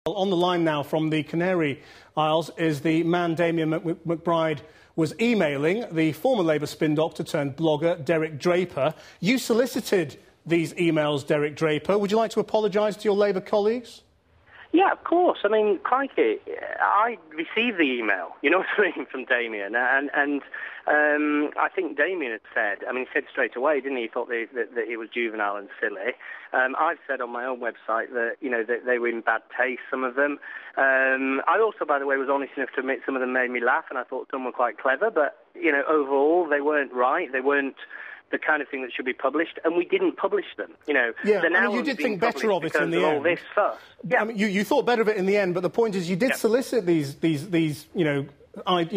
On the line now from the Canary Isles is the man Damien McBride was emailing, the former Labour spin doctor turned blogger Derek Draper. You solicited these emails, Derek Draper. Would you like to apologise to your Labour colleagues? Yeah, of course. I mean, crikey, I received the email, you know what I mean, from Damien, and I think Damien had said, I mean, he said straight away, didn't he? He thought that it was juvenile and silly. I've said on my own website that, you know, that they were in bad taste, some of them. I also, by the way, was honest enough to admit some of them made me laugh, and I thought some were quite clever, but, you know, overall, they weren't right. They weren't the kind of thing that should be published, and we didn't publish them. You know, yeah, I mean, you did think better of it in the end. All this fuss. Yeah. I mean, you thought better of it in the end, but the point is, you did solicit these you know,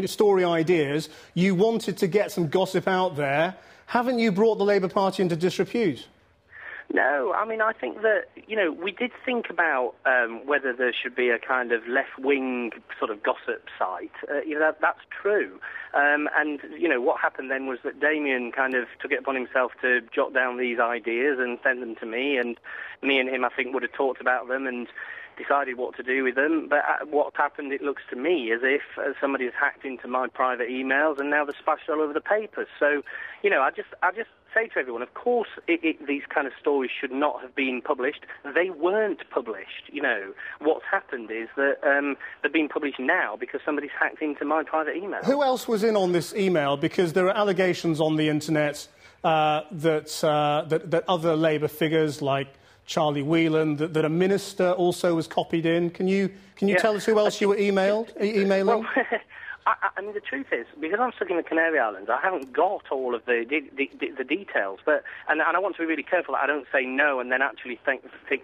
story ideas. You wanted to get some gossip out there. Haven't you brought the Labour Party into disrepute? No, I mean, I think that, you know, we did think about whether there should be a kind of left-wing sort of gossip site. You know, that's true. And, you know, what happened then was that Damien kind of took it upon himself to jot down these ideas and send them to me, and me and him, I think, would have talked about them and decided what to do with them. But what's happened, it looks to me as if somebody has hacked into my private emails, and now they're splashed all over the papers. So, you know, I just say to everyone, of course these kind of stories should not have been published. They weren't published, you know. What's happened is that they're being published now because somebody's hacked into my private email. Who else was in on this email? Because there are allegations on the internet that other Labour figures like Charlie Whelan, that a minister also was copied in. Can you tell us who else you were emailing? Well, I mean, the truth is, because I'm stuck in the Canary Islands, I haven't got all of the details. But and I want to be really careful that I don't say no and then actually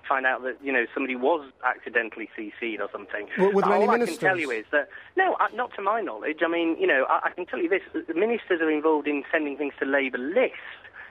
find out that, you know, somebody was accidentally CC'd or something. Were there any all ministers? I can tell you is that, no, not to my knowledge. I mean, you know, I can tell you this, the ministers are involved in sending things to Labour lists.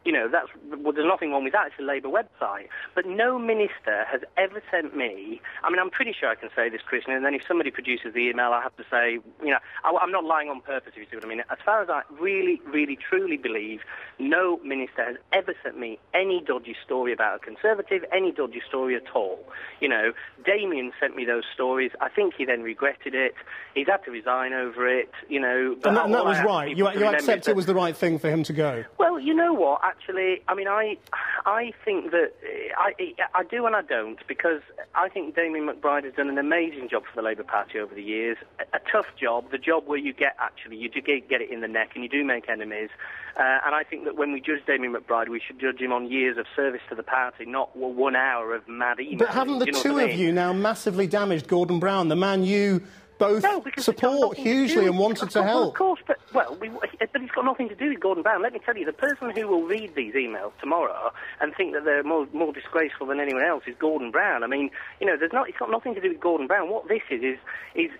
You know, there's nothing wrong with that. It's a Labour website. But no minister has ever sent me... I mean, I'm pretty sure I can say this, Christian, and then if somebody produces the email, I have to say, you know, I'm not lying on purpose, if you see what I mean. As far as I really, really, truly believe, no minister has ever sent me any dodgy story about a Conservative, any dodgy story at all. You know, Damien sent me those stories. I think he then regretted it. He's had to resign over it, you know. But and that was right. You accept it was the right thing for him to go? Well, you know what? Actually, I mean, I think that I do and I don't, because I think Damien McBride has done an amazing job for the Labour Party over the years. A tough job, the job where you do get it in the neck and you do make enemies. And I think that when we judge Damien McBride, we should judge him on years of service to the party, not 1 hour of mad email. But haven't the two of you now massively damaged Gordon Brown, the man you both support hugely and wanted to help? Of course, but it's got nothing to do with Gordon Brown. Let me tell you, the person who will read these emails tomorrow and think that they're more disgraceful than anyone else is Gordon Brown. I mean, you know, it's got nothing to do with Gordon Brown. What this is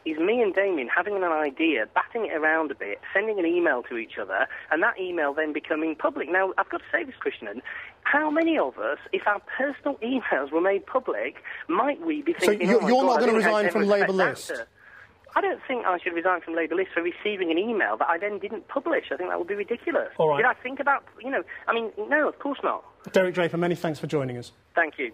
me and Damien having an idea, batting it around a bit, sending an email to each other, and that email then becoming public. Now, I've got to say this, Christian, how many of us, if our personal emails were made public, might we be thinking... So you're not going to resign from Labour list? I don't think I should resign from Labour list for receiving an email that I then didn't publish. I think that would be ridiculous. All right. Did I think about, you know, I mean, no, of course not. Derek Draper, many thanks for joining us. Thank you.